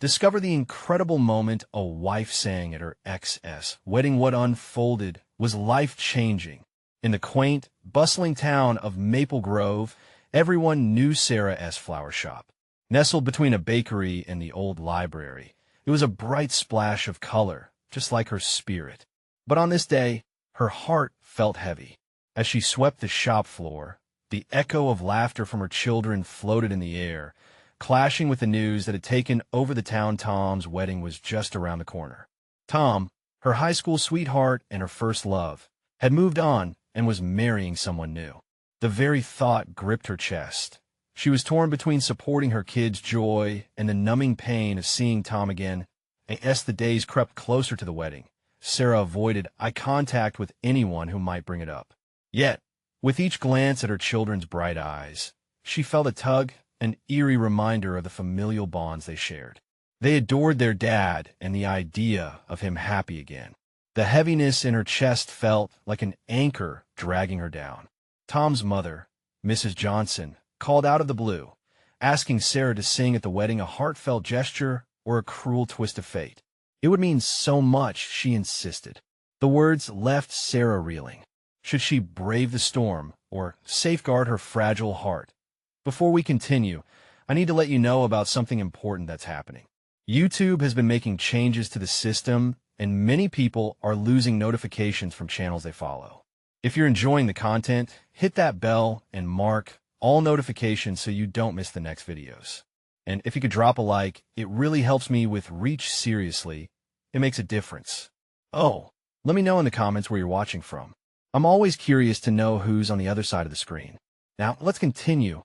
Discover the incredible moment a wife sang at her ex's wedding. What unfolded was life-changing. In the quaint, bustling town of Maple Grove, everyone knew Sarah's flower shop. Nestled between a bakery and the old library, it was a bright splash of color, just like her spirit. But on this day, her heart felt heavy. As she swept the shop floor, the echo of laughter from her children floated in the air, clashing with the news that had taken over the town. Tom's wedding was just around the corner. Tom, her high school sweetheart and her first love, had moved on and was marrying someone new. The very thought gripped her chest. She was torn between supporting her kids' joy and the numbing pain of seeing Tom again. As the days crept closer to the wedding, Sarah avoided eye contact with anyone who might bring it up. Yet, with each glance at her children's bright eyes, she felt a tug, an eerie reminder of the familial bonds they shared. They adored their dad and the idea of him happy again. The heaviness in her chest felt like an anchor dragging her down. Tom's mother, Mrs. Johnson, called out of the blue, asking Sarah to sing at the wedding, a heartfelt gesture or a cruel twist of fate. It would mean so much, she insisted. The words left Sarah reeling. Should she brave the storm or safeguard her fragile heart? Before we continue, I need to let you know about something important that's happening. YouTube has been making changes to the system, and many people are losing notifications from channels they follow. If you're enjoying the content, hit that bell and mark all notifications so you don't miss the next videos. And if you could drop a like, it really helps me with reach. Seriously, it makes a difference. Oh, let me know in the comments where you're watching from. I'm always curious to know who's on the other side of the screen. Now, let's continue.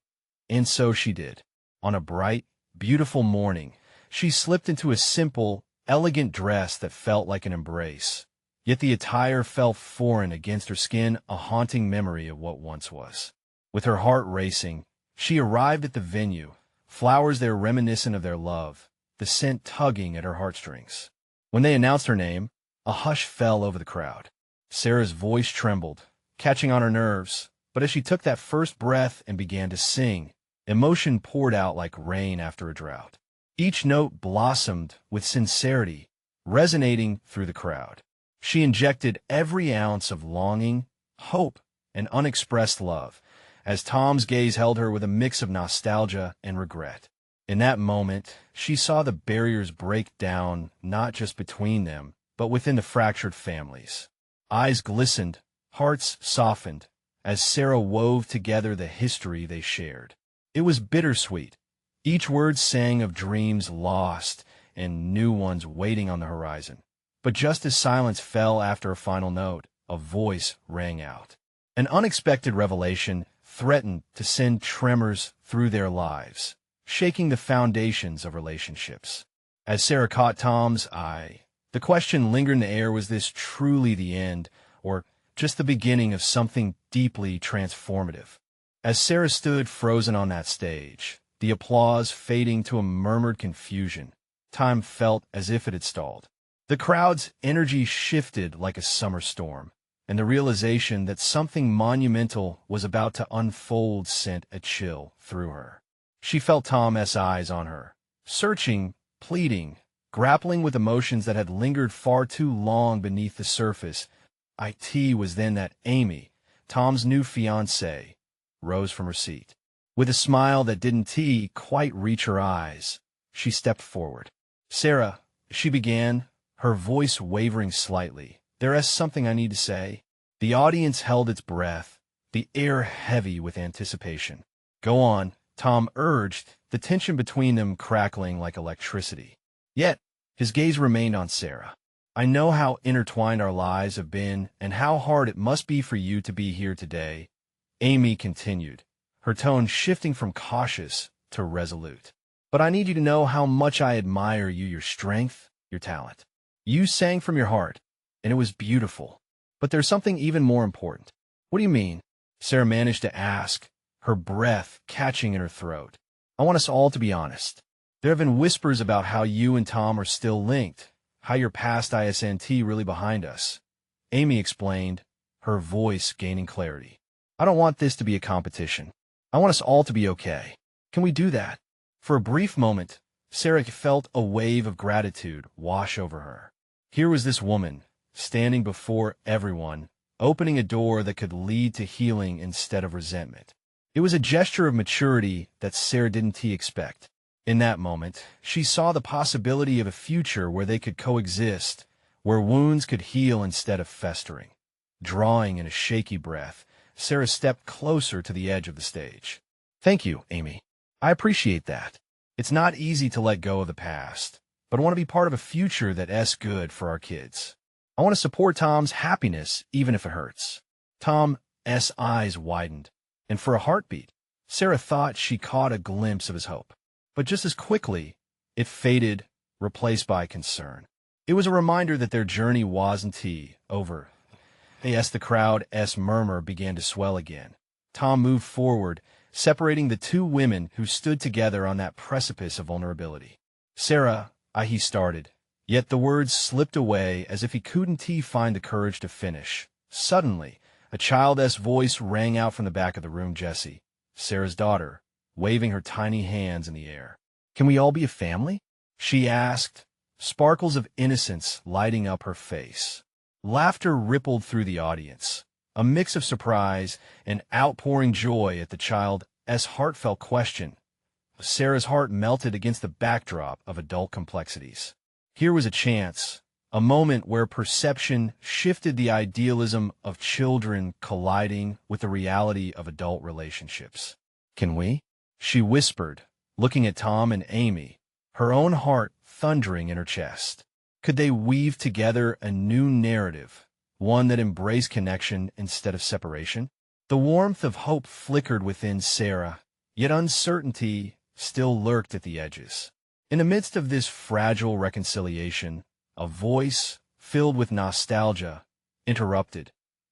And so she did. On a bright, beautiful morning, she slipped into a simple, elegant dress that felt like an embrace. Yet the attire felt foreign against her skin, a haunting memory of what once was. With her heart racing, she arrived at the venue, flowers there reminiscent of their love, the scent tugging at her heartstrings. When they announced her name, a hush fell over the crowd. Sarah's voice trembled, catching on her nerves, but as she took that first breath and began to sing, emotion poured out like rain after a drought. Each note blossomed with sincerity, resonating through the crowd. She injected every ounce of longing, hope, and unexpressed love, as Tom's gaze held her with a mix of nostalgia and regret. In that moment, she saw the barriers break down, not just between them, but within the fractured families. Eyes glistened, hearts softened, as Sarah wove together the history they shared. It was bittersweet. Each word sang of dreams lost and new ones waiting on the horizon. But just as silence fell after a final note, a voice rang out. An unexpected revelation threatened to send tremors through their lives, shaking the foundations of relationships. As Sarah caught Tom's eye, the question lingered in the air: was this truly the end, or just the beginning of something deeply transformative? As Sarah stood frozen on that stage, the applause fading to a murmured confusion, time felt as if it had stalled. The crowd's energy shifted like a summer storm, and the realization that something monumental was about to unfold sent a chill through her. She felt Tom's eyes on her, searching, pleading, grappling with emotions that had lingered far too long beneath the surface. It was then that Amy, Tom's new fiancée, rose from her seat. With a smile that didn't quite reach her eyes, she stepped forward. "Sarah," she began, her voice wavering slightly, "there is something I need to say." The audience held its breath, the air heavy with anticipation. "Go on," Tom urged, the tension between them crackling like electricity. Yet, his gaze remained on Sarah. "I know how intertwined our lives have been and how hard it must be for you to be here today," Amy continued, her tone shifting from cautious to resolute. "But I need you to know how much I admire you, your strength, your talent. You sang from your heart, and it was beautiful. But there's something even more important." "What do you mean?" Sarah managed to ask, her breath catching in her throat. "I want us all to be honest. There have been whispers about how you and Tom are still linked, how your past isn't really behind us." Amy explained, her voice gaining clarity. "I don't want this to be a competition. I want us all to be okay. Can we do that?" For a brief moment, Sarah felt a wave of gratitude wash over her. Here was this woman, standing before everyone, opening a door that could lead to healing instead of resentment. It was a gesture of maturity that Sarah didn't expect. In that moment, she saw the possibility of a future where they could coexist, where wounds could heal instead of festering. Drawing in a shaky breath, Sarah stepped closer to the edge of the stage. "Thank you, Amy. I appreciate that. It's not easy to let go of the past, but I want to be part of a future that's good for our kids. I want to support Tom's happiness, even if it hurts." Tom's eyes widened, and for a heartbeat, Sarah thought she caught a glimpse of his hope. But just as quickly, it faded, replaced by concern. It was a reminder that their journey wasn't over. As the crowd's murmur began to swell again, Tom moved forward, separating the two women who stood together on that precipice of vulnerability. "Sarah," he started, yet the words slipped away as if he couldn't find the courage to finish. Suddenly, a child's voice rang out from the back of the room. Jessie, Sarah's daughter, waving her tiny hands in the air. "Can we all be a family?" she asked, sparkles of innocence lighting up her face. Laughter rippled through the audience, a mix of surprise and outpouring joy at the child's heartfelt question. Sarah's heart melted against the backdrop of adult complexities. Here was a chance, a moment where perception shifted, the idealism of children colliding with the reality of adult relationships. "Can we?" she whispered, looking at Tom and Amy, her own heart thundering in her chest. Could they weave together a new narrative, one that embraced connection instead of separation? The warmth of hope flickered within Sarah, yet uncertainty still lurked at the edges. In the midst of this fragile reconciliation, a voice, filled with nostalgia, interrupted.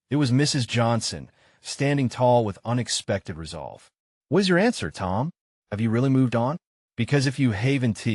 It was Mrs. Johnson, standing tall with unexpected resolve. "What is your answer, Tom? Have you really moved on? Because if you haven't,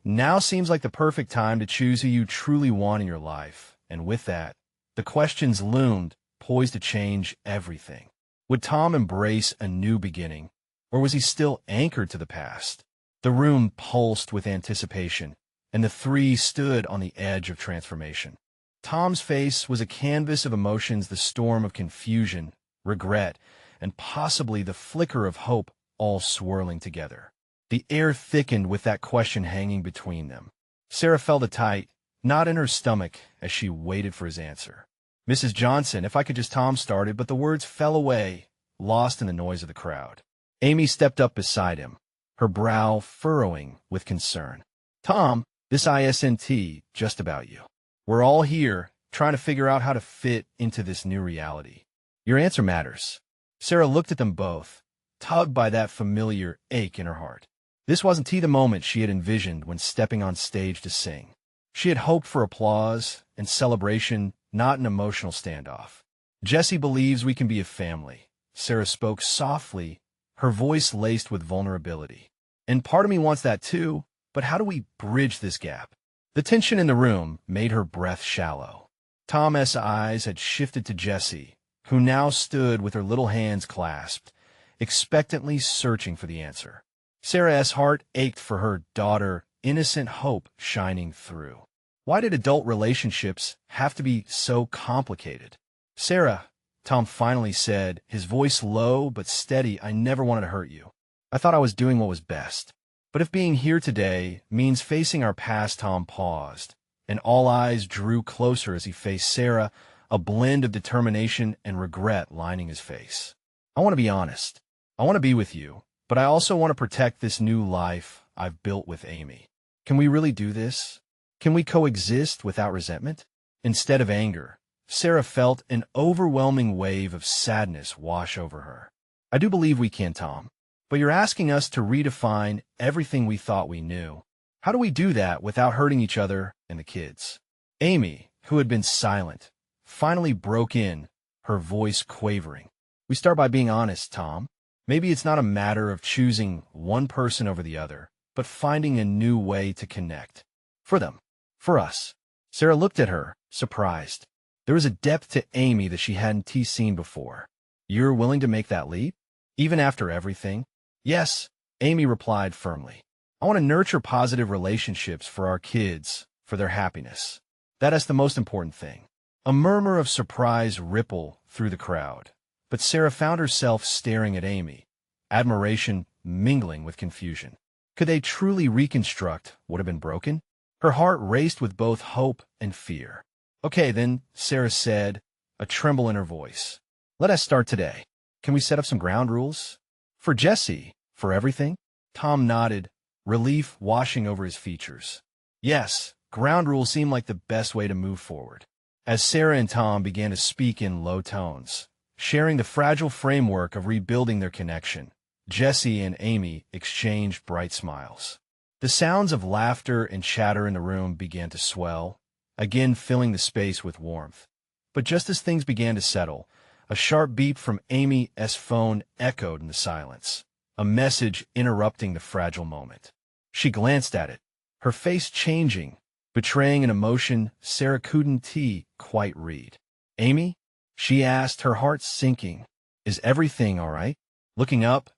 now seems like the perfect time to choose who you truly want in your life." And with that, the questions loomed, poised to change everything. Would Tom embrace a new beginning, or was he still anchored to the past? The room pulsed with anticipation, and the three stood on the edge of transformation. Tom's face was a canvas of emotions, the storm of confusion, regret, and possibly the flicker of hope, all swirling together. The air thickened with that question hanging between them. Sarah felt a tight knot in her stomach as she waited for his answer. "Mrs. Johnson, if I could just," Tom started, but the words fell away, lost in the noise of the crowd. Amy stepped up beside him, her brow furrowing with concern. "Tom, this isn't just about you. We're all here, trying to figure out how to fit into this new reality. Your answer matters." Sarah looked at them both, tugged by that familiar ache in her heart. This wasn't the moment she had envisioned when stepping on stage to sing. She had hoped for applause and celebration, not an emotional standoff. "Jessie believes we can be a family." Sarah spoke softly, her voice laced with vulnerability. "And part of me wants that too, but how do we bridge this gap?" The tension in the room made her breath shallow. Tom's eyes had shifted to Jessie, who now stood with her little hands clasped, expectantly searching for the answer. Sarah's heart ached for her daughter, innocent hope shining through. Why did adult relationships have to be so complicated? "Sarah," Tom finally said, his voice low but steady, "I never wanted to hurt you. I thought I was doing what was best. But if being here today means facing our past," Tom paused, and all eyes drew closer as he faced Sarah, a blend of determination and regret lining his face. "I want to be honest. I want to be with you, but I also want to protect this new life I've built with Amy. Can we really do this? Can we coexist without resentment?" Instead of anger, Sarah felt an overwhelming wave of sadness wash over her. "I do believe we can, Tom, but you're asking us to redefine everything we thought we knew. How do we do that without hurting each other and the kids?" Amy, who had been silent, finally broke in, her voice quavering. "We start by being honest, Tom. Maybe it's not a matter of choosing one person over the other, but finding a new way to connect. For them. For us." Sarah looked at her, surprised. There was a depth to Amy that she hadn't seen before. "You're willing to make that leap? Even after everything?" "Yes," Amy replied firmly. I want to nurture positive relationships for our kids, for their happiness. That is the most important thing. A murmur of surprise rippled through the crowd, but Sarah found herself staring at Amy, admiration mingling with confusion. Could they truly reconstruct what had been broken? Her heart raced with both hope and fear. Okay, then, Sarah said, a tremble in her voice. Let us start today. Can we set up some ground rules? For Jesse, for everything? Tom nodded, relief washing over his features. Yes, ground rules seemed like the best way to move forward. As Sarah and Tom began to speak in low tones, sharing the fragile framework of rebuilding their connection, Jesse and Amy exchanged bright smiles. The sounds of laughter and chatter in the room began to swell, again filling the space with warmth. But just as things began to settle, a sharp beep from Amy's phone echoed in the silence, a message interrupting the fragile moment. She glanced at it, her face changing, betraying an emotion Sarah couldn't quite read. Amy? She asked, her heart sinking. Is everything all right? Looking up,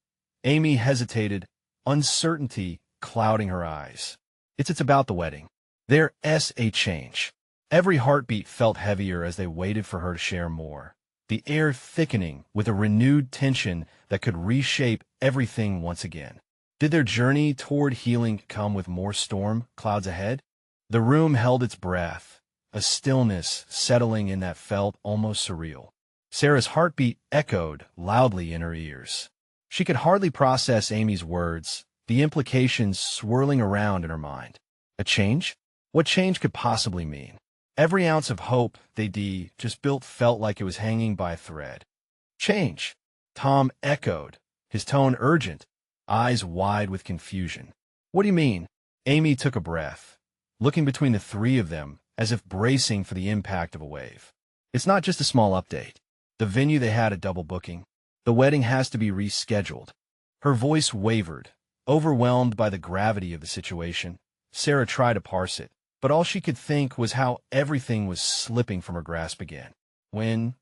Amy hesitated, uncertainty clouding her eyes. It's about the wedding. There's a change. Every heartbeat felt heavier as they waited for her to share more, the air thickening with a renewed tension that could reshape everything once again. Did their journey toward healing come with more storm clouds ahead? The room held its breath, a stillness settling in that felt almost surreal. Sarah's heartbeat echoed loudly in her ears. She could hardly process Amy's words, the implications swirling around in her mind. A change? What change could possibly mean? Every ounce of hope they just built felt like it was hanging by a thread. Change, Tom echoed, his tone urgent, eyes wide with confusion. What do you mean? Amy took a breath, looking between the three of them as if bracing for the impact of a wave. It's not just a small update. The venue they had a double booking. The wedding has to be rescheduled. Her voice wavered, overwhelmed by the gravity of the situation. Sarah tried to parse it, but all she could think was how everything was slipping from her grasp again. When?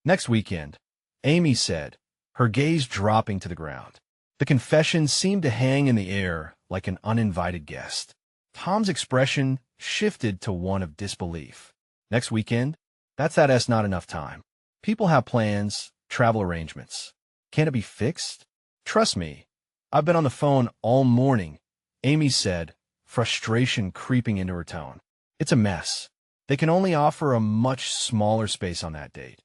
Next weekend, Amy said, her gaze dropping to the ground. The confession seemed to hang in the air like an uninvited guest. Tom's expression shifted to one of disbelief. Next weekend? That's not enough time. People have plans, travel arrangements. Can't it be fixed? Trust me. I've been on the phone all morning, Amy said, frustration creeping into her tone. It's a mess. They can only offer a much smaller space on that date.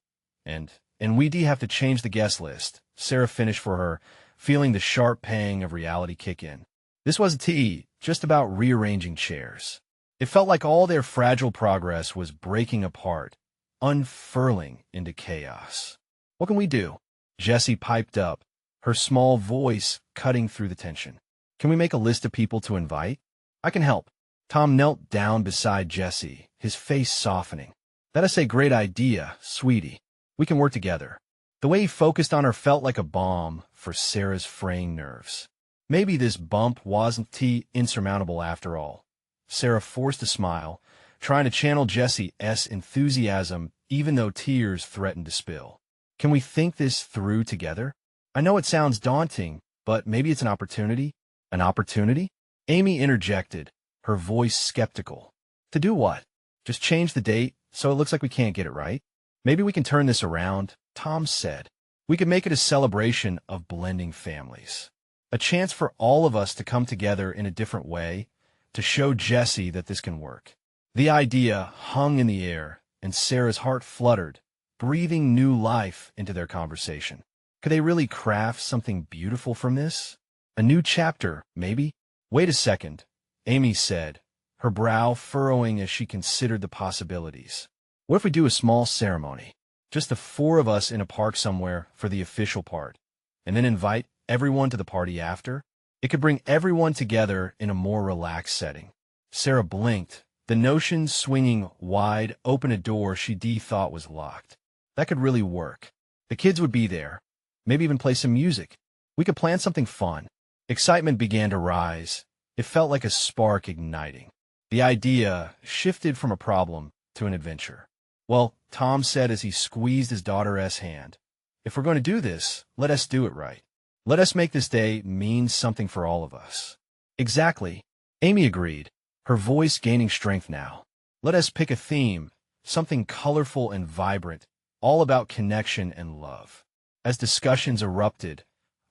And we have to change the guest list, Sarah finished for her, feeling the sharp pang of reality kick in. This wasn't just about rearranging chairs. It felt like all their fragile progress was breaking apart, unfurling into chaos. What can we do? Jessie piped up, her small voice cutting through the tension. Can we make a list of people to invite? I can help. Tom knelt down beside Jessie, his face softening. That's a great idea, sweetie. We can work together. The way he focused on her felt like a balm for Sarah's fraying nerves. Maybe this bump wasn't insurmountable after all. Sarah forced a smile, trying to channel Jessie's enthusiasm even though tears threatened to spill. Can we think this through together? I know it sounds daunting, but maybe it's an opportunity. An opportunity? Amy interjected, her voice skeptical. To do what? Just change the date so it looks like we can't get it right? Maybe we can turn this around, Tom said. We could make it a celebration of blending families. A chance for all of us to come together in a different way, to show Jessie that this can work. The idea hung in the air, and Sarah's heart fluttered, breathing new life into their conversation. Could they really craft something beautiful from this? A new chapter, maybe? Wait a second, Amy said, her brow furrowing as she considered the possibilities. What if we do a small ceremony? Just the four of us in a park somewhere for the official part, and then invite everyone to the party after? It could bring everyone together in a more relaxed setting. Sarah blinked, the notion swinging wide open a door she thought was locked. That could really work. The kids would be there, maybe even play some music. We could plan something fun. Excitement began to rise. It felt like a spark igniting. The idea shifted from a problem to an adventure. Well, Tom said as he squeezed his daughter's hand, if we're going to do this, let us do it right. Let us make this day mean something for all of us. Exactly. Amy agreed, her voice gaining strength now. Let us pick a theme, something colorful and vibrant, all about connection and love. As discussions erupted,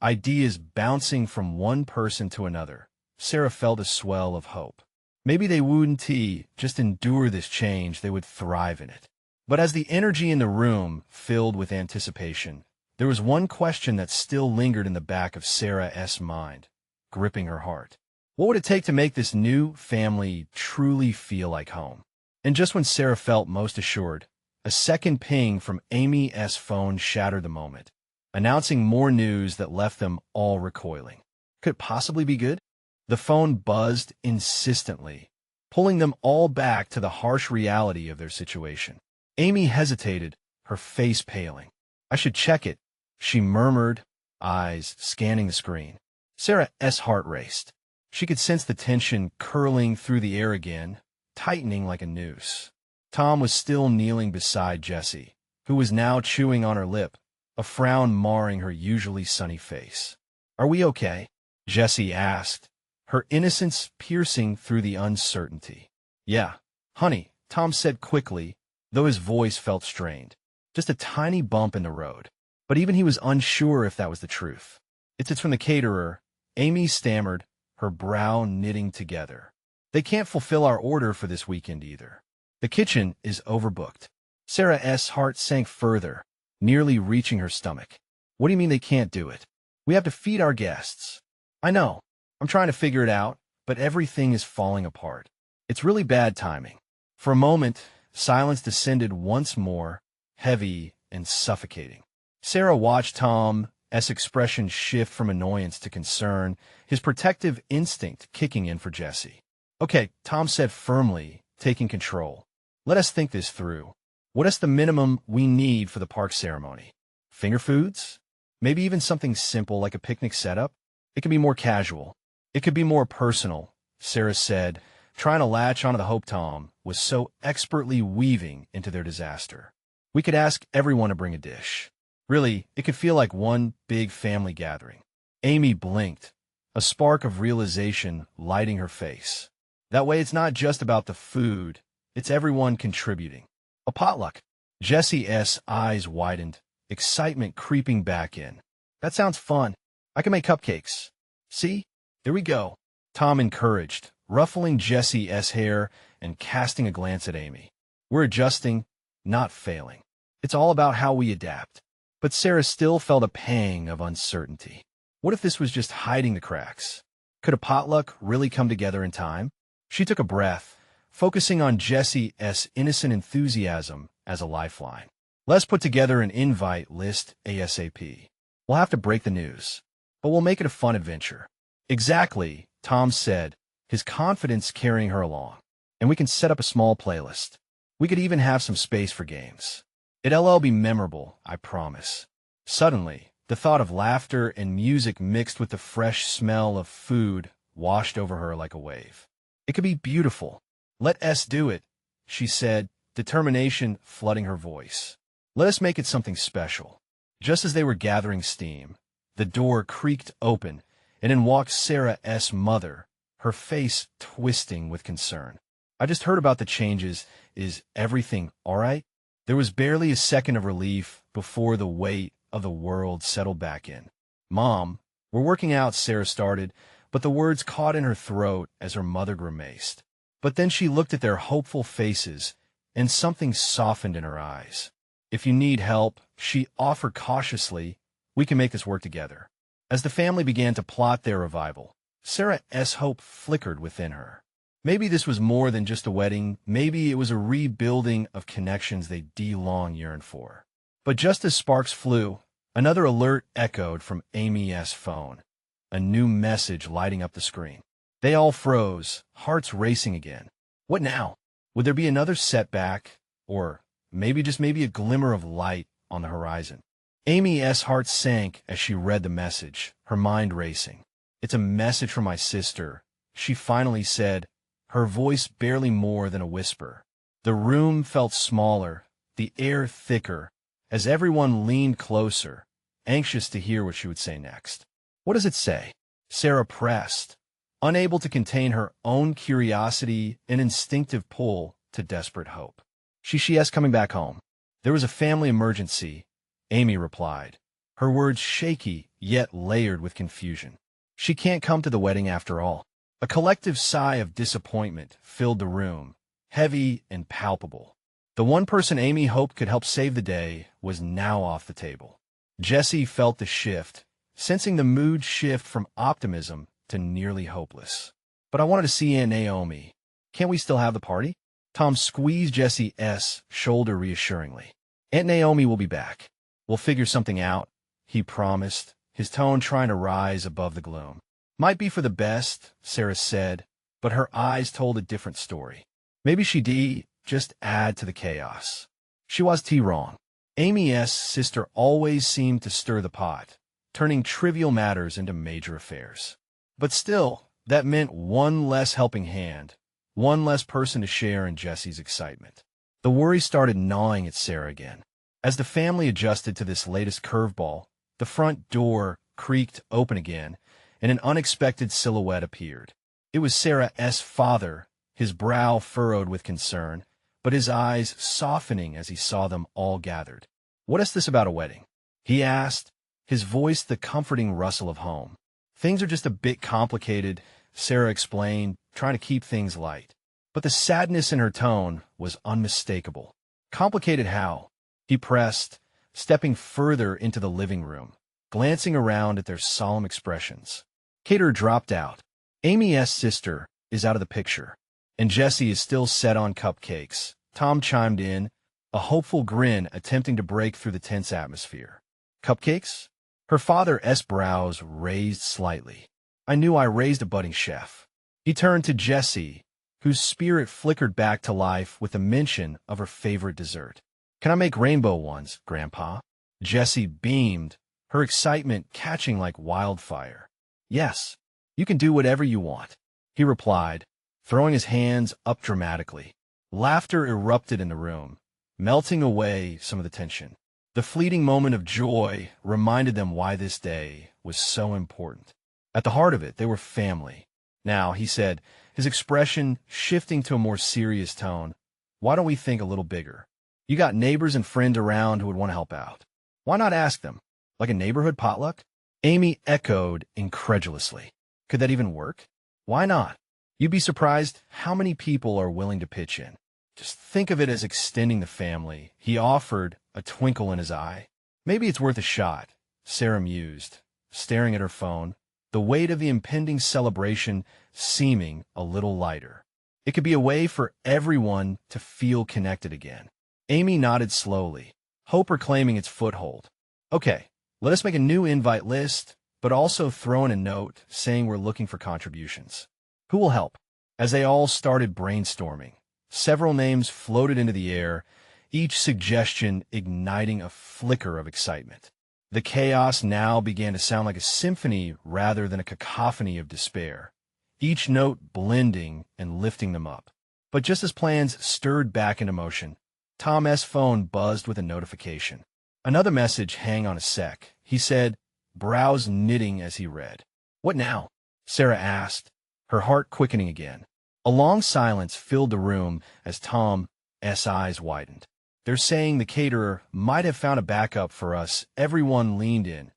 ideas bouncing from one person to another, Sarah felt a swell of hope. Maybe they wouldn't just endure this change, they would thrive in it. But as the energy in the room filled with anticipation, there was one question that still lingered in the back of Sarah's mind, gripping her heart. What would it take to make this new family truly feel like home? And just when Sarah felt most assured, a second ping from Amy's phone shattered the moment, announcing more news that left them all recoiling. Could it possibly be good? The phone buzzed insistently, pulling them all back to the harsh reality of their situation. Amy hesitated, her face paling. I should check it, she murmured, eyes scanning the screen. Sarah's heart raced. She could sense the tension curling through the air again, tightening like a noose. Tom was still kneeling beside Jessie, who was now chewing on her lip, a frown marring her usually sunny face. Are we okay? Jessie asked, her innocence piercing through the uncertainty. Yeah, honey, Tom said quickly, though his voice felt strained. Just a tiny bump in the road. But even he was unsure if that was the truth. It's from the caterer, Amy stammered, her brow knitting together. They can't fulfill our order for this weekend either. The kitchen is overbooked. Sarah's heart sank further, nearly reaching her stomach. What do you mean they can't do it? We have to feed our guests. I know. I'm trying to figure it out, but everything is falling apart. It's really bad timing. For a moment, silence descended once more, heavy and suffocating. Sarah watched Tom's expression shift from annoyance to concern, his protective instinct kicking in for Jessie. Okay, Tom said firmly, taking control. Let us think this through. What is the minimum we need for the park ceremony? Finger foods? Maybe even something simple like a picnic setup? It can be more casual. It could be more personal, Sarah said, trying to latch onto the hope Tom was so expertly weaving into their disaster. We could ask everyone to bring a dish. Really, it could feel like one big family gathering. Amy blinked, a spark of realization lighting her face. That way it's not just about the food, it's everyone contributing. A potluck. Jessie's eyes widened, excitement creeping back in. That sounds fun. I can make cupcakes. See? There we go. Tom encouraged, ruffling Jessie's hair and casting a glance at Amy. We're adjusting, not failing. It's all about how we adapt. But Sarah still felt a pang of uncertainty. What if this was just hiding the cracks? Could a potluck really come together in time? She took a breath, focusing on Jessie's innocent enthusiasm as a lifeline. Let's put together an invite list ASAP. We'll have to break the news, but we'll make it a fun adventure. Exactly, Tom said, his confidence carrying her along. And we can set up a small playlist. We could even have some space for games. It'll be memorable, I promise. Suddenly, the thought of laughter and music mixed with the fresh smell of food washed over her like a wave. It could be beautiful. Let us do it, she said, determination flooding her voice. Let us make it something special. Just as they were gathering steam, the door creaked open, and in walked Sarah's mother, her face twisting with concern. I just heard about the changes. Is everything all right? There was barely a second of relief before the weight of the world settled back in. Mom, we're working out, Sarah started, but the words caught in her throat as her mother grimaced. But then she looked at their hopeful faces, and something softened in her eyes. If you need help, she offered cautiously, we can make this work together. As the family began to plot their revival, Sarah's hope flickered within her. Maybe this was more than just a wedding. Maybe it was a rebuilding of connections they long yearned for. But just as sparks flew, another alert echoed from Amy's phone, a new message lighting up the screen. They all froze, hearts racing again. What now? Would there be another setback, or maybe a glimmer of light on the horizon? Amy's heart sank as she read the message, her mind racing. It's a message from my sister, she finally said, her voice barely more than a whisper. The room felt smaller, the air thicker, as everyone leaned closer, anxious to hear what she would say next. What does it say? Sarah pressed, unable to contain her own curiosity and instinctive pull to desperate hope. She's coming back home. There was a family emergency, Amy replied, her words shaky yet layered with confusion. She can't come to the wedding after all. A collective sigh of disappointment filled the room, heavy and palpable. The one person Amy hoped could help save the day was now off the table. Jesse felt the shift, sensing the mood shift from optimism to nearly hopeless. But I wanted to see Aunt Naomi. Can't we still have the party? Tom squeezed Jesse's shoulder reassuringly. Aunt Naomi will be back. We'll figure something out, he promised, his tone trying to rise above the gloom. Might be for the best, Sarah said, but her eyes told a different story. Maybe she'd just add to the chaos. She was wrong. Amy's sister always seemed to stir the pot, turning trivial matters into major affairs. But still, that meant one less helping hand, one less person to share in Jesse's excitement. The worry started gnawing at Sarah again. As the family adjusted to this latest curveball, the front door creaked open again, and an unexpected silhouette appeared. It was Sarah's father, his brow furrowed with concern, but his eyes softening as he saw them all gathered. "What is this about a wedding?" he asked, his voice the comforting rustle of home. "Things are just a bit complicated," Sarah explained, trying to keep things light. But the sadness in her tone was unmistakable. "Complicated how?" he pressed, stepping further into the living room, glancing around at their solemn expressions. Caterer dropped out. Amy's sister is out of the picture, and Jesse is still set on cupcakes. Tom chimed in, a hopeful grin attempting to break through the tense atmosphere. "Cupcakes?" Her father's brows raised slightly. "I knew I raised a budding chef." He turned to Jessie, whose spirit flickered back to life with a mention of her favorite dessert. "Can I make rainbow ones, Grandpa?" Jessie beamed, her excitement catching like wildfire. "Yes, you can do whatever you want," he replied, throwing his hands up dramatically. Laughter erupted in the room, melting away some of the tension. The fleeting moment of joy reminded them why this day was so important. At the heart of it, they were family. "Now," he said, his expression shifting to a more serious tone, "why don't we think a little bigger? You got neighbors and friends around who would want to help out. Why not ask them? Like a neighborhood potluck?" Amy echoed incredulously. "Could that even work?" "Why not? You'd be surprised how many people are willing to pitch in. Just think of it as extending the family," he offered, a twinkle in his eye. "Maybe it's worth a shot," Sarah mused, staring at her phone, the weight of the impending celebration seeming a little lighter. It could be a way for everyone to feel connected again. Amy nodded slowly, hope reclaiming its foothold. "Okay, let us make a new invite list, but also throw in a note saying we're looking for contributions. Who will help?" As they all started brainstorming, several names floated into the air, each suggestion igniting a flicker of excitement. The chaos now began to sound like a symphony rather than a cacophony of despair, each note blending and lifting them up. But just as plans stirred back into motion, Tom's phone buzzed with a notification. Another message hang on a sec, he said, brows knitting as he read. "What now?" Sarah asked, her heart quickening again. A long silence filled the room as Tom's eyes widened. "They're saying the caterer might have found a backup for us." Everyone leaned in,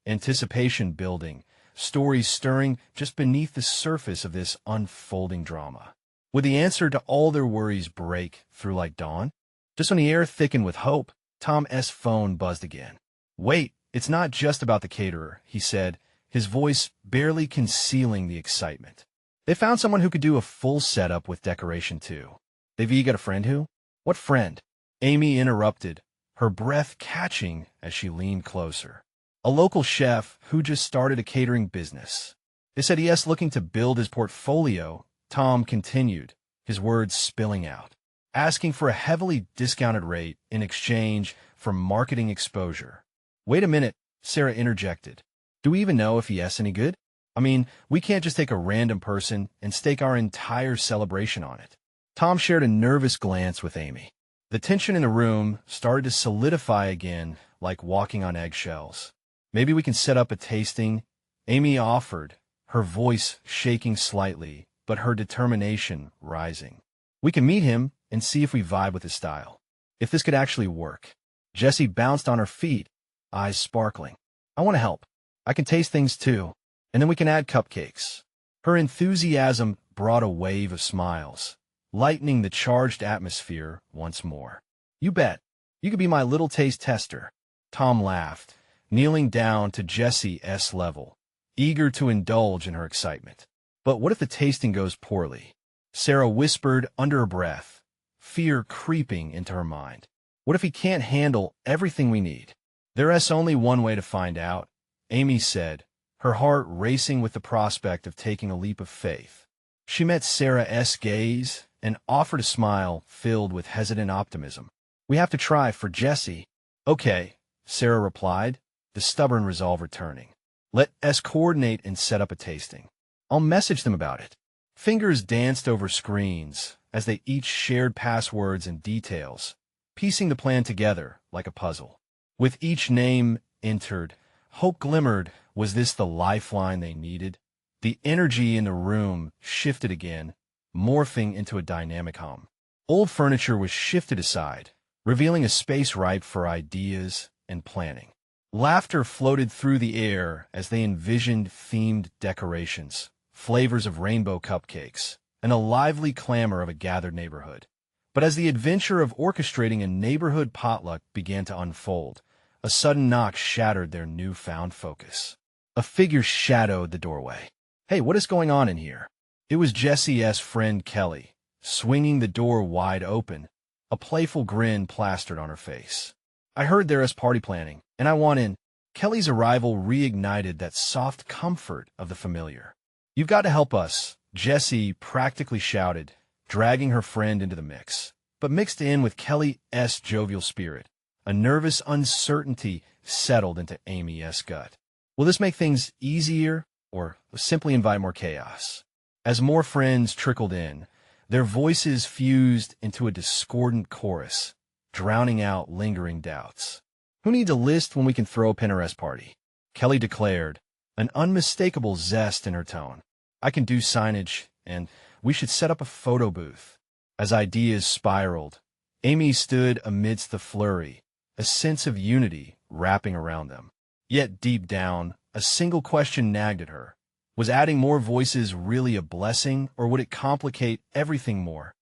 anticipation building, stories stirring just beneath the surface of this unfolding drama. Would the answer to all their worries break through like dawn? Just when the air thickened with hope, Tom's phone buzzed again. "Wait, it's not just about the caterer," he said, his voice barely concealing the excitement. "They found someone who could do a full setup with decoration too." "They've got a friend who?" "What friend?" Amy interrupted, her breath catching as she leaned closer. "A local chef who just started a catering business. They said he's looking to build his portfolio," Tom continued, his words spilling out, "asking for a heavily discounted rate in exchange for marketing exposure." "Wait a minute," Sarah interjected. "Do we even know if he's any good? I mean, we can't just take a random person and stake our entire celebration on it." Tom shared a nervous glance with Amy. The tension in the room started to solidify again, like walking on eggshells. "Maybe we can set up a tasting," Amy offered, her voice shaking slightly, but her determination rising. We can meet him and see if we vibe with his style. If this could actually work. Jessie bounced on her feet, eyes sparkling. I want to help. I can taste things too, and then we can add cupcakes. Her enthusiasm brought a wave of smiles, lightening the charged atmosphere once more. You bet. You could be my little taste tester. Tom laughed, kneeling down to Jessie's level, eager to indulge in her excitement. But what if the tasting goes poorly? Sarah whispered under her breath, fear creeping into her mind. What if he can't handle everything we need? There's only one way to find out, Amy said, her heart racing with the prospect of taking a leap of faith. She met Sarah's gaze and offered a smile filled with hesitant optimism. We have to try for Jessie. Okay, Sarah replied, the stubborn resolve returning. Let us coordinate and set up a tasting. I'll message them about it. Fingers danced over screens as they each shared passwords and details, piecing the plan together like a puzzle. With each name entered, hope glimmered. Was this the lifeline they needed? The energy in the room shifted again, morphing into a dynamic hum. Old furniture was shifted aside, revealing a space ripe for ideas and planning. Laughter floated through the air as they envisioned themed decorations, flavors of rainbow cupcakes, and a lively clamor of a gathered neighborhood. But as the adventure of orchestrating a neighborhood potluck began to unfold, a sudden knock shattered their newfound focus. A figure shadowed the doorway. Hey, what is going on in here? It was Jessie's friend Kelly, swinging the door wide open, a playful grin plastered on her face. I heard there is party planning, and I want in. Kelly's arrival reignited that soft comfort of the familiar. You've got to help us, Jessie practically shouted, dragging her friend into the mix. But mixed in with Kelly's jovial spirit, a nervous uncertainty settled into Amy's gut. Will this make things easier, or simply invite more chaos? As more friends trickled in, their voices fused into a discordant chorus, drowning out lingering doubts. Who needs a list when we can throw a Pinterest party? Kelly declared, an unmistakable zest in her tone. I can do signage, and we should set up a photo booth. As ideas spiraled, Amy stood amidst the flurry, a sense of unity wrapping around them. Yet deep down, a single question nagged at her. Was adding more voices really a blessing, or would it complicate everything more?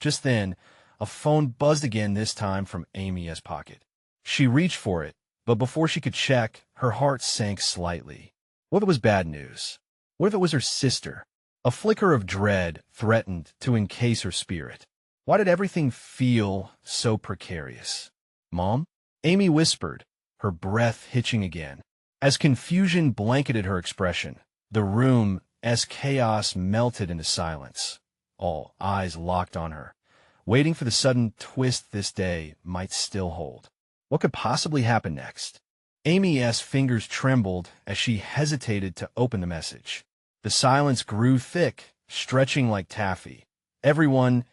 Just then, a phone buzzed again, this time from Amy's pocket. She reached for it, but before she could check, her heart sank slightly. What if it was bad news? What if it was her sister? A flicker of dread threatened to encase her spirit. Why did everything feel so precarious? Mom? Amy whispered, her breath hitching again. As confusion blanketed her expression, the room's chaos melted into silence. All eyes locked on her, waiting for the sudden twist this day might still hold. What could possibly happen next? Amy's fingers trembled as she hesitated to open the message. The silence grew thick, stretching like taffy, everyone's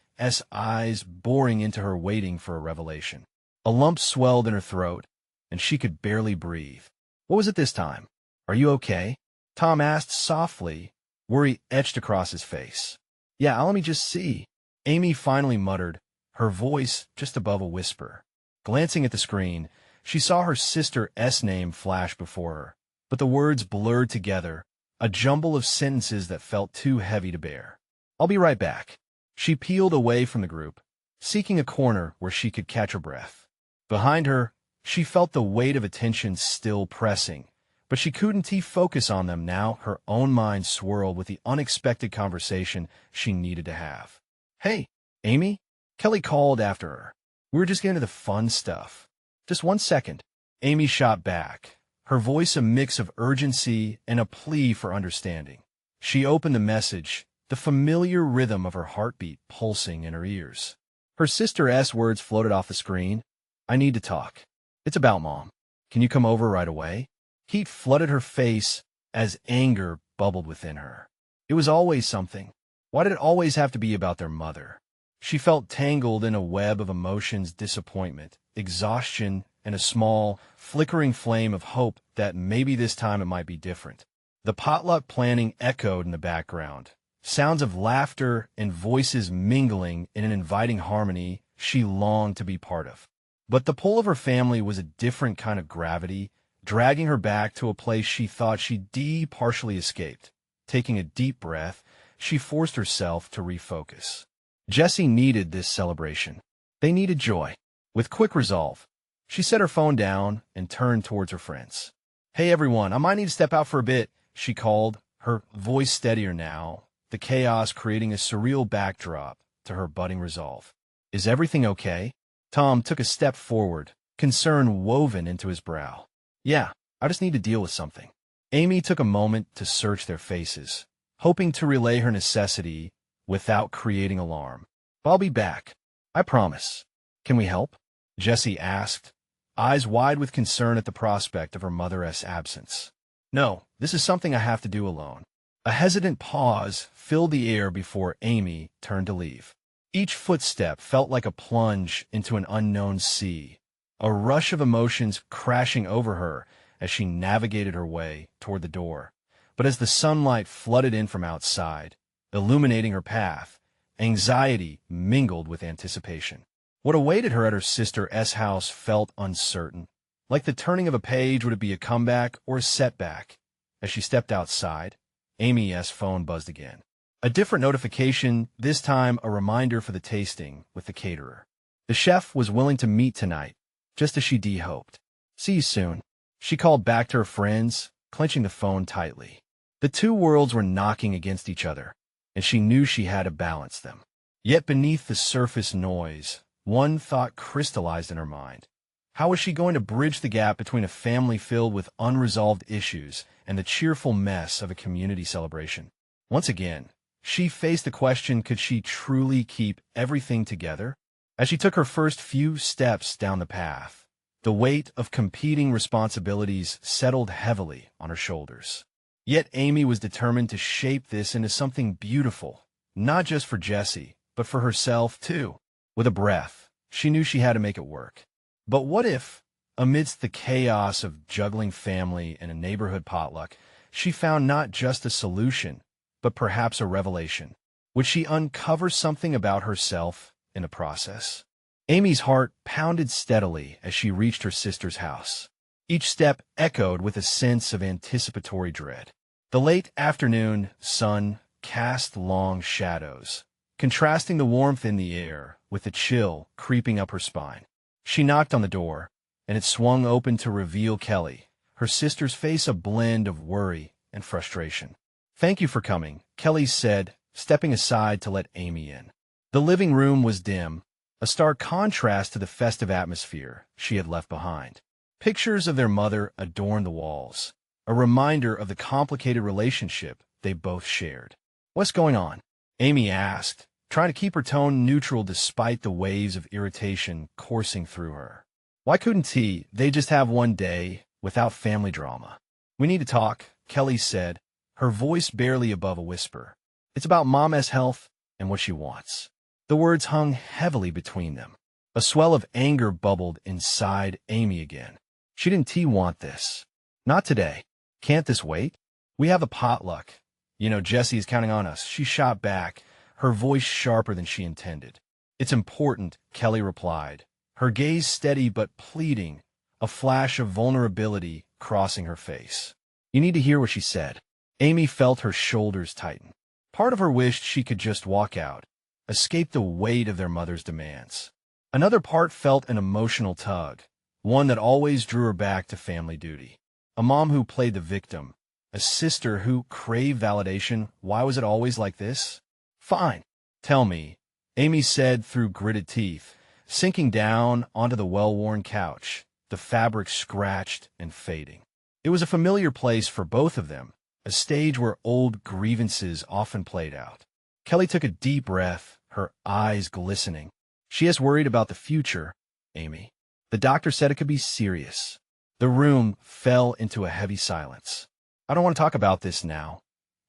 eyes boring into her, waiting for a revelation. A lump swelled in her throat, and she could barely breathe. What was it this time? Are you okay? Tom asked softly, worry etched across his face. Yeah, let me just see. Amy finally muttered, her voice just above a whisper. Glancing at the screen, she saw her sister's name flash before her, but the words blurred together, a jumble of sentences that felt too heavy to bear. I'll be right back. She peeled away from the group, seeking a corner where she could catch her breath. Behind her, she felt the weight of attention still pressing, but she couldn't focus on them now. Her own mind swirled with the unexpected conversation she needed to have. Hey, Amy? Kelly called after her. We were just getting to the fun stuff. Just 1 second. Amy shot back, her voice a mix of urgency and a plea for understanding. She opened the message, the familiar rhythm of her heartbeat pulsing in her ears. Her sister's words floated off the screen. I need to talk. It's about Mom. Can you come over right away? Heat flooded her face as anger bubbled within her. It was always something. Why did it always have to be about their mother? She felt tangled in a web of emotions, disappointment, exhaustion, and a small, flickering flame of hope that maybe this time it might be different. The potluck planning echoed in the background, sounds of laughter and voices mingling in an inviting harmony she longed to be part of. But the pull of her family was a different kind of gravity, dragging her back to a place she thought she'd partially escaped. Taking a deep breath, she forced herself to refocus. Jesse needed this celebration. They needed joy. With quick resolve, she set her phone down and turned towards her friends. "Hey everyone, I might need to step out for a bit," she called, her voice steadier now, the chaos creating a surreal backdrop to her budding resolve. "Is everything okay?" Tom took a step forward, concern woven into his brow. "Yeah, I just need to deal with something." Amy took a moment to search their faces, hoping to relay her necessity without creating alarm. "I'll be back. I promise." "Can we help?" Jessie asked, eyes wide with concern at the prospect of her mother's absence. "No, this is something I have to do alone." A hesitant pause filled the air before Amy turned to leave. Each footstep felt like a plunge into an unknown sea, a rush of emotions crashing over her as she navigated her way toward the door. But as the sunlight flooded in from outside, illuminating her path, anxiety mingled with anticipation. What awaited her at her sister's house felt uncertain. Like the turning of a page, would it be a comeback or a setback? As she stepped outside, Amy's phone buzzed again. A different notification, this time a reminder for the tasting with the caterer. The chef was willing to meet tonight, just as she'd hoped. "See you soon." She called back to her friends, clenching the phone tightly. The two worlds were knocking against each other, and she knew she had to balance them. Yet beneath the surface noise, one thought crystallized in her mind. How was she going to bridge the gap between a family filled with unresolved issues and the cheerful mess of a community celebration? Once again, she faced the question, could she truly keep everything together? As she took her first few steps down the path, the weight of competing responsibilities settled heavily on her shoulders. Yet Amy was determined to shape this into something beautiful, not just for Jessie, but for herself too. With a breath, she knew she had to make it work. But what if, amidst the chaos of juggling family and a neighborhood potluck, she found not just a solution, but perhaps a revelation? Would she uncover something about herself in the process? Amy's heart pounded steadily as she reached her sister's house. Each step echoed with a sense of anticipatory dread. The late afternoon sun cast long shadows, contrasting the warmth in the air with the chill creeping up her spine. She knocked on the door, and it swung open to reveal Kelly, her sister's face a blend of worry and frustration. "Thank you for coming," Kelly said, stepping aside to let Amy in. The living room was dim, a stark contrast to the festive atmosphere she had left behind. Pictures of their mother adorned the walls, a reminder of the complicated relationship they both shared. "What's going on?" Amy asked, trying to keep her tone neutral despite the waves of irritation coursing through her. "Why couldn't they just have one day without family drama?" "We need to talk," Kelly said, her voice barely above a whisper. "It's about Mom's health and what she wants." The words hung heavily between them. A swell of anger bubbled inside Amy again. She didn't want this. "Not today. Can't this wait? We have a potluck. Jessie is counting on us," she shot back, her voice sharper than she intended. "It's important," Kelly replied, her gaze steady but pleading, a flash of vulnerability crossing her face. "You need to hear what she said." Amy felt her shoulders tighten. Part of her wished she could just walk out, escape the weight of their mother's demands. Another part felt an emotional tug, one that always drew her back to family duty. A mom who played the victim, a sister who craved validation. Why was it always like this? "Fine. Tell me," Amy said through gritted teeth, sinking down onto the well-worn couch, the fabric scratched and fading. It was a familiar place for both of them, a stage where old grievances often played out. Kelly took a deep breath, her eyes glistening. "She is worried about the future, Amy. The doctor said it could be serious." The room fell into a heavy silence. "I don't want to talk about this now,"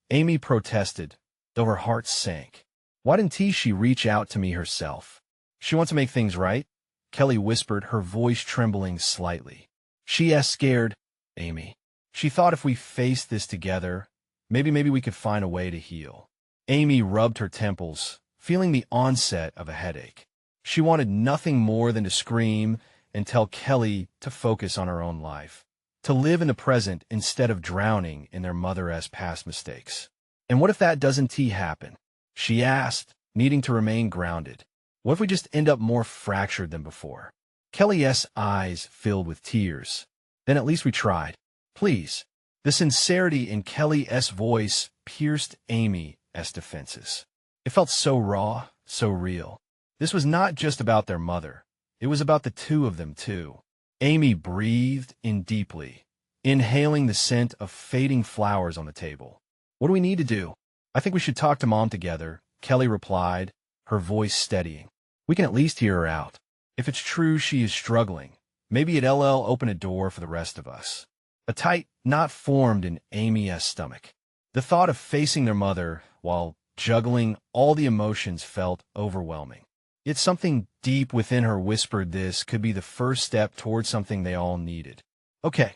Amy protested, though her heart sank. "Why didn't she reach out to me herself?" "She wants to make things right," Kelly whispered, her voice trembling slightly. "She is scared, Amy. She thought if we faced this together, maybe we could find a way to heal. Amy rubbed her temples, feeling the onset of a headache. She wanted nothing more than to scream and tell Kelly to focus on her own life, to live in the present instead of drowning in their mother's past mistakes. And what if that doesn't happen? She asked, needing to remain grounded. What if we just end up more fractured than before? Kelly's eyes filled with tears. Then at least we tried. Please. The sincerity in Kelly's voice pierced Amy's defenses. It felt so raw, so real. This was not just about their mother. It was about the two of them, too. Amy breathed in deeply, inhaling the scent of fading flowers on the table. What do we need to do? I think we should talk to Mom together, Kelly replied, her voice steadying. We can at least hear her out. If it's true she is struggling, maybe it'll open a door for the rest of us. A tight knot formed in Amy's stomach. The thought of facing their mother while juggling all the emotions felt overwhelming. Yet something deep within her whispered this could be the first step towards something they all needed. Okay.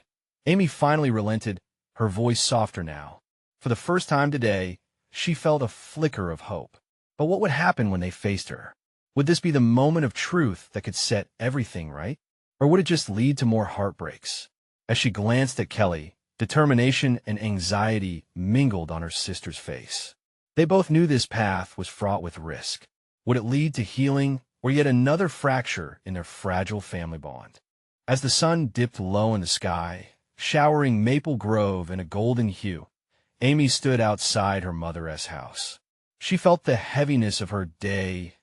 Amy finally relented, her voice softer now. For the first time today, she felt a flicker of hope. But what would happen when they faced her? Would this be the moment of truth that could set everything right? Or would it just lead to more heartbreaks? As she glanced at Kelly, determination and anxiety mingled on her sister's face. They both knew this path was fraught with risk. Would it lead to healing or yet another fracture in their fragile family bond? As the sun dipped low in the sky, showering Maple Grove in a golden hue, Amy stood outside her mother's house. She felt the heaviness of her day's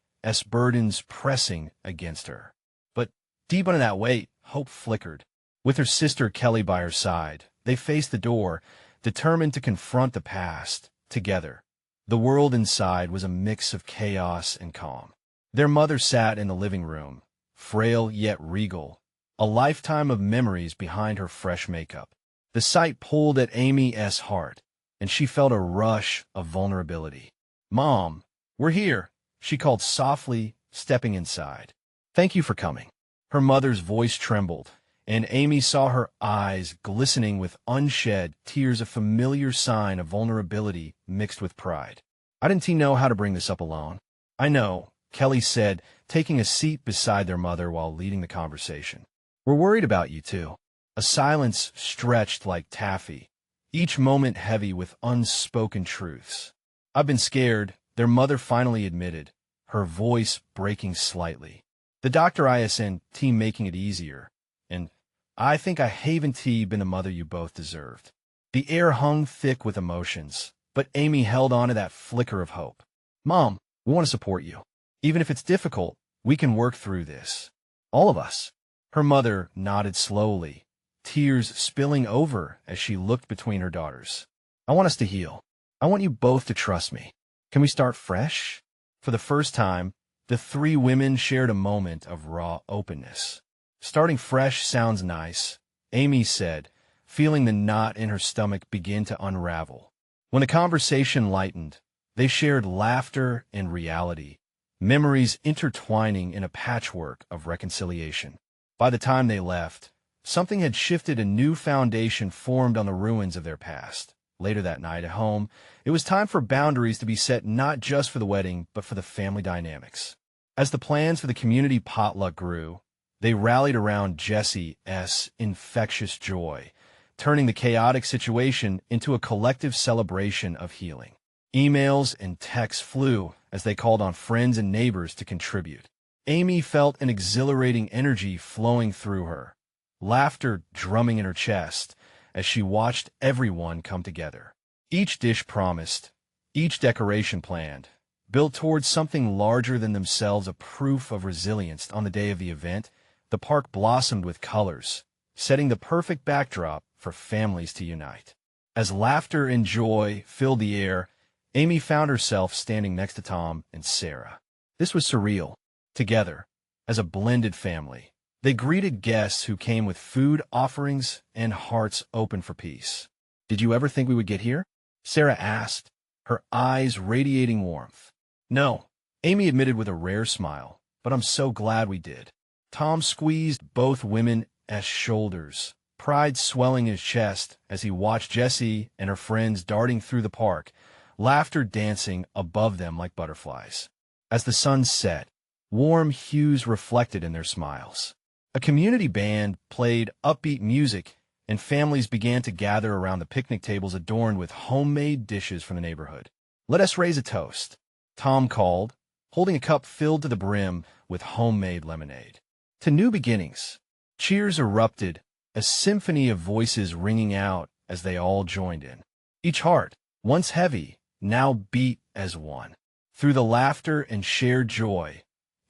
burdens pressing against her. But deep under that weight, hope flickered. With her sister Kelly by her side, they faced the door, determined to confront the past together. The world inside was a mix of chaos and calm. Their mother sat in the living room, frail yet regal, a lifetime of memories behind her fresh makeup. The sight pulled at Amy's heart, and she felt a rush of vulnerability. "Mom, we're here," she called softly, stepping inside. "Thank you for coming." Her mother's voice trembled, and Amy saw her eyes glistening with unshed tears, a familiar sign of vulnerability mixed with pride. "I didn't know how to bring this up alone." "I know," Kelly said, taking a seat beside their mother while leading the conversation. "We're worried about you, too." A silence stretched like taffy, each moment heavy with unspoken truths. "I've been scared," their mother finally admitted, her voice breaking slightly. "The doctor isn't making it easier, and I think I haven't been the mother you both deserved." The air hung thick with emotions, but Amy held on to that flicker of hope. "Mom, we want to support you. Even if it's difficult, we can work through this. All of us." Her mother nodded slowly, tears spilling over as she looked between her daughters. "I want us to heal. I want you both to trust me. Can we start fresh?" For the first time, the three women shared a moment of raw openness. "Starting fresh sounds nice," Amy said, feeling the knot in her stomach begin to unravel. When the conversation lightened, they shared laughter and reality, memories intertwining in a patchwork of reconciliation. By the time they left, something had shifted, a new foundation formed on the ruins of their past. Later that night at home, it was time for boundaries to be set, not just for the wedding, but for the family dynamics. As the plans for the community potluck grew, they rallied around Jesse's infectious joy, turning the chaotic situation into a collective celebration of healing. Emails and texts flew as they called on friends and neighbors to contribute. Amy felt an exhilarating energy flowing through her, laughter drumming in her chest as she watched everyone come together. Each dish promised, each decoration planned, built towards something larger than themselves, a proof of resilience. On the day of the event, the park blossomed with colors, setting the perfect backdrop for families to unite. As laughter and joy filled the air, Amy found herself standing next to Tom and Sarah. This was surreal. Together, as a blended family, they greeted guests who came with food offerings and hearts open for peace. "Did you ever think we would get here?" Sarah asked, her eyes radiating warmth. "No," Amy admitted with a rare smile, "but I'm so glad we did." Tom squeezed both women's shoulders, pride swelling his chest as he watched Jessie and her friends darting through the park, laughter dancing above them like butterflies. As the sun set, warm hues reflected in their smiles. A community band played upbeat music, and families began to gather around the picnic tables adorned with homemade dishes from the neighborhood. "Let us raise a toast," Tom called, holding a cup filled to the brim with homemade lemonade. "To new beginnings." Cheers erupted, a symphony of voices ringing out as they all joined in. Each heart, once heavy, now beat as one. Through the laughter and shared joy,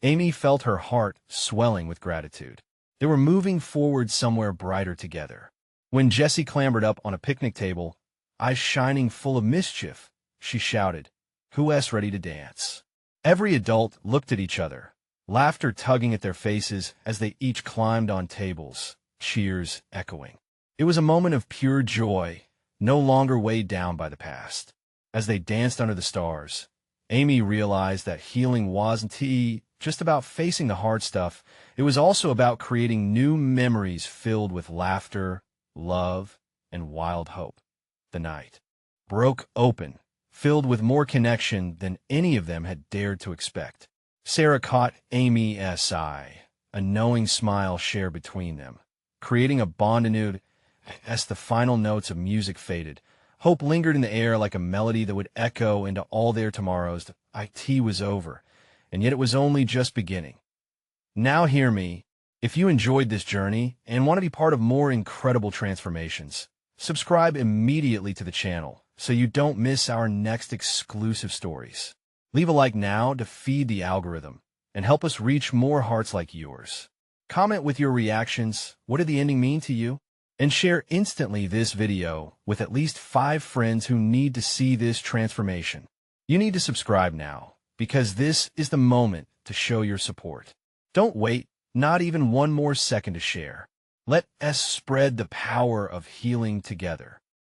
Amy felt her heart swelling with gratitude. They were moving forward somewhere brighter together. When Jessie clambered up on a picnic table, eyes shining full of mischief, she shouted, "Who's ready to dance?" Every adult looked at each other, laughter tugging at their faces as they each climbed on tables, cheers echoing. It was a moment of pure joy, no longer weighed down by the past. As they danced under the stars, Amy realized that healing wasn't just about facing the hard stuff. It was also about creating new memories filled with laughter, love, and wild hope. The night broke open, filled with more connection than any of them had dared to expect. Sarah caught Amy's eye, a knowing smile shared between them, creating a bond anew. As the final notes of music faded, hope lingered in the air like a melody that would echo into all their tomorrows. The IT was over, and yet it was only just beginning. Now hear me. If you enjoyed this journey and want to be part of more incredible transformations, subscribe immediately to the channel so you don't miss our next exclusive stories. Leave a like now to feed the algorithm and help us reach more hearts like yours. Comment with your reactions. What did the ending mean to you? And share instantly this video with at least 5 friends who need to see this transformation. You need to subscribe now, because this is the moment to show your support. Don't wait, not even one more second to share. Let us spread the power of healing together.